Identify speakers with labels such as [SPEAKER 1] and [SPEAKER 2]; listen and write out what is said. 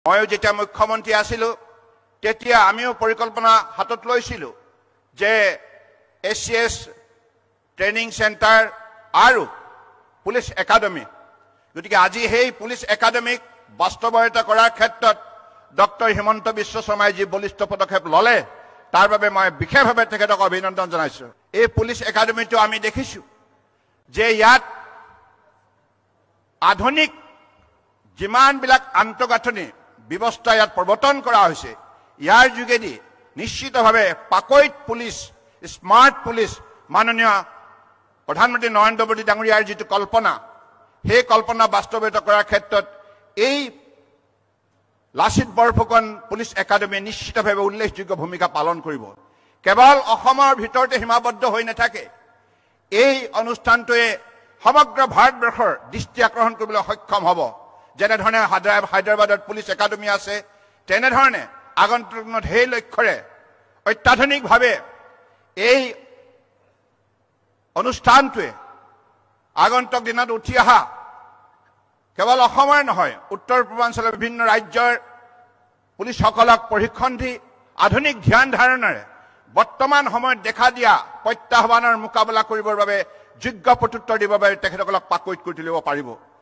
[SPEAKER 1] ময়ো যেতিয়া মুখ্যমন্ত্ৰী আছিলো তেতিয়া আমিও পৰিকল্পনা হাতত লৈছিলো যে এছিএছ ট্ৰেইনিং সেন্টাৰ আৰু পুলিচ একাডেমি গতিকে আজি সেই পুলিচ একাডেমিক বাস্তৱায়িত কৰাৰ ক্ষেত্ৰত ডক্টৰ হিমন্ত বিশ্ব শৰ্মাই যি বলিষ্ঠ পদক্ষেপ ললে তাৰ বাবে মই বিশেষভাৱে তেখেতক অভিনন্দন জনাইছো। এই পুলিচ একাডেমিটো আমি দেখিছো যে ইয়াত আধুনিক যিমানবিলাক আন্তঃগাঁথনি ব্যৱস্থা ইয়াত প্ৰৱৰ্তন কৰা হৈছে ইয়াৰ যোগেদি নিশ্চিতভাৱে পাকৈত পুলিচ স্মাৰ্ট পুলিচ মাননীয় প্ৰধানমন্ত্ৰী নৰেন্দ্ৰ মোদী ডাঙৰীয়াৰ যিটো কল্পনা সেই কল্পনা বাস্তৱায়িত কৰাৰ ক্ষেত্ৰত এই লাচিত বৰফুকন পুলিচ একাডেমি নিশ্চিতভাৱে উল্লেখযোগ্য ভূমিকা পালন কৰিব। কেৱল অসমৰ ভিতৰতে সীমাবদ্ধ হৈ নাথাকে, এই অনুষ্ঠানটোৱে সমগ্ৰ ভাৰতবৰ্ষৰ দৃষ্টি আকৰ্ষণ কৰিবলৈ সক্ষম হ'ব। যেনেধৰণে হায়দৰাবাদত পুলিচ একাডেমি আছে তেনেধৰণে আগন্তুক দিনত সেই লক্ষ্যৰে অত্যাধুনিকভাৱে এই অনুষ্ঠানটোৱে আগন্তুক দিনত উঠি অহা কেৱল অসমৰ নহয় উত্তৰ পূৰ্বাঞ্চলৰ বিভিন্ন ৰাজ্যৰ পুলিচসকলক প্ৰশিক্ষণ দি আধুনিক ধ্যান ধাৰণাৰে বৰ্তমান সময়ত দেখা দিয়া প্ৰত্যাহ্বানৰ মোকাবিলা কৰিবৰ বাবে যোগ্য প্ৰত্যুত্তৰ দিবৰ বাবে তেখেতসকলক পাকৈত কৰি তুলিব পাৰিব।